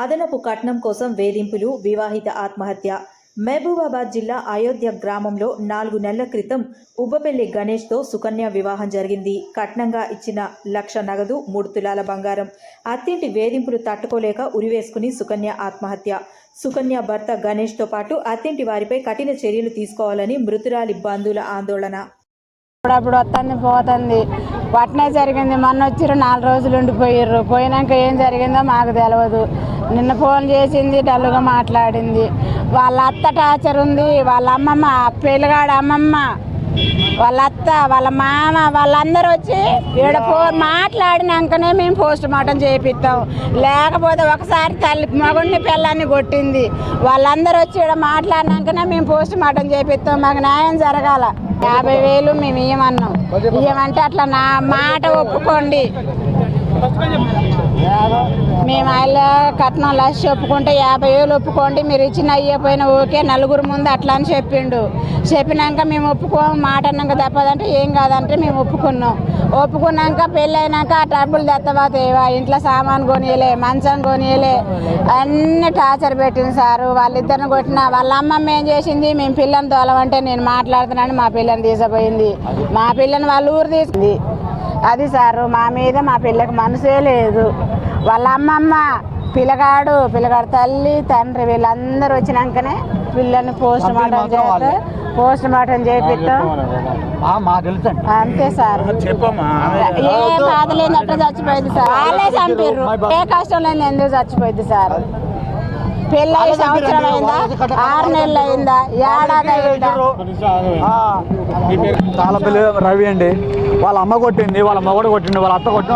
అదనపు కట్నం కోసం వేధింపులు, వివాహిత ఆత్మహత్య. మహబూబాబాద్ జిల్లా అయోధ్య గ్రామంలో 4 నెలల క్రితం ఉబ్బపెల్లి గణేష్తో సుకన్య వివాహం జరిగింది. కట్నంగా ఇచ్చిన 1,00,000 నగదు, 3 తులాల బంగారం. అత్తింటి వేధింపులు తట్టుకోలేక ఉరివేసుకుని సుకన్య ఆత్మహత్య. సుకన్య భర్త గణేష్తో పాటు అత్తింటి వారిపై కఠిన చర్యలు తీసుకోవాలని మృతురాలి బంధువుల ఆందోళన. అప్పుడు వస్తుంది పోతుంది, పట్నే జరిగింది. మొన్న వచ్చిర్రు, 4 రోజులు ఉండిపోయిర్రు. పోయినాక ఏం జరిగిందో మాకు తెలియదు. నిన్న ఫోన్ చేసింది, డల్లుగా మాట్లాడింది. వాళ్ళ అత్త టార్చర్ ఉంది, వాళ్ళ అమ్మమ్మ, పిల్లగాడు అమ్మమ్మ, వాళ్ళ అత్త, వాళ్ళ మామ, వాళ్ళందరూ వచ్చి ఈడ మాట్లాడినాకనే మేము పోస్ట్ మార్టం చేయిస్తాం. లేకపోతే ఒకసారి తల్లి మగుడిని పిల్లాన్ని కొట్టింది. వాళ్ళందరూ వచ్చి ఈడ మాట్లాడినాకనే మేము పోస్ట్ మార్టం చేయిస్తాం. మాకు న్యాయం జరగాల. 50,000 మేము ఇయ్యమన్నాం. ఇయ్యమంటే అట్లా నా మాట ఒప్పుకోండి, మేము ఆయన కట్నం 1,00,000 ఒప్పుకుంటే 50,000 ఒప్పుకోండి, మీరు ఇచ్చిన అయ్యపోయినా ఓకే, నలుగురు ముందు అట్లా అని చెప్పిండు. చెప్పినాక మేము ఒప్పుకోము, మాట అన్నాక తప్పదంటే ఏం కాదంటే మేము ఒప్పుకున్నాం. ఒప్పుకున్నాక పెళ్ళి అయినాక ఆ డబ్బులు తెత్తవాతేవా, ఇంట్లో సామాన్ కొనియలే, మంచం కొనియలే, అన్ని టార్చర్ పెట్టింది సారు. వాళ్ళిద్దరిని కొట్టిన. వాళ్ళ అమ్మమ్మ ఏం చేసింది, మేము పిల్లని తోలమంటే నేను మాట్లాడుతున్నాను, మా పిల్లని తీసుకుపోయింది. మా పిల్లని వాళ్ళ ఊరు తీసుకుంది. అది సారు, మా మీద మా పిల్లకి మనసే లేదు. వాళ్ళ అమ్మమ్మ, పిల్లగాడు తల్లి తండ్రి వీళ్ళందరూ వచ్చినాకనే పిల్లని పోస్ట్ మార్టం చేపిస్తాం. అంతే సార్, ఏ బాధ లేనట్టు చచ్చిపోయింది సార్. వాళ్ళే చంపిర్రు, ఏ కష్టం లేని ఎందుకు చచ్చిపోయింది సార్. పెళ్ళి 1 సంవత్సరం అయిందా, 6 నెలలు అయిందా, ఏడాది అయిందా? తాళపల్లి రవి అండి. వాళ్ళ అమ్మ కొట్టింది, వాళ్ళ అమ్మ కూడా కొట్టింది, వాళ్ళ అత్త కొట్టింది.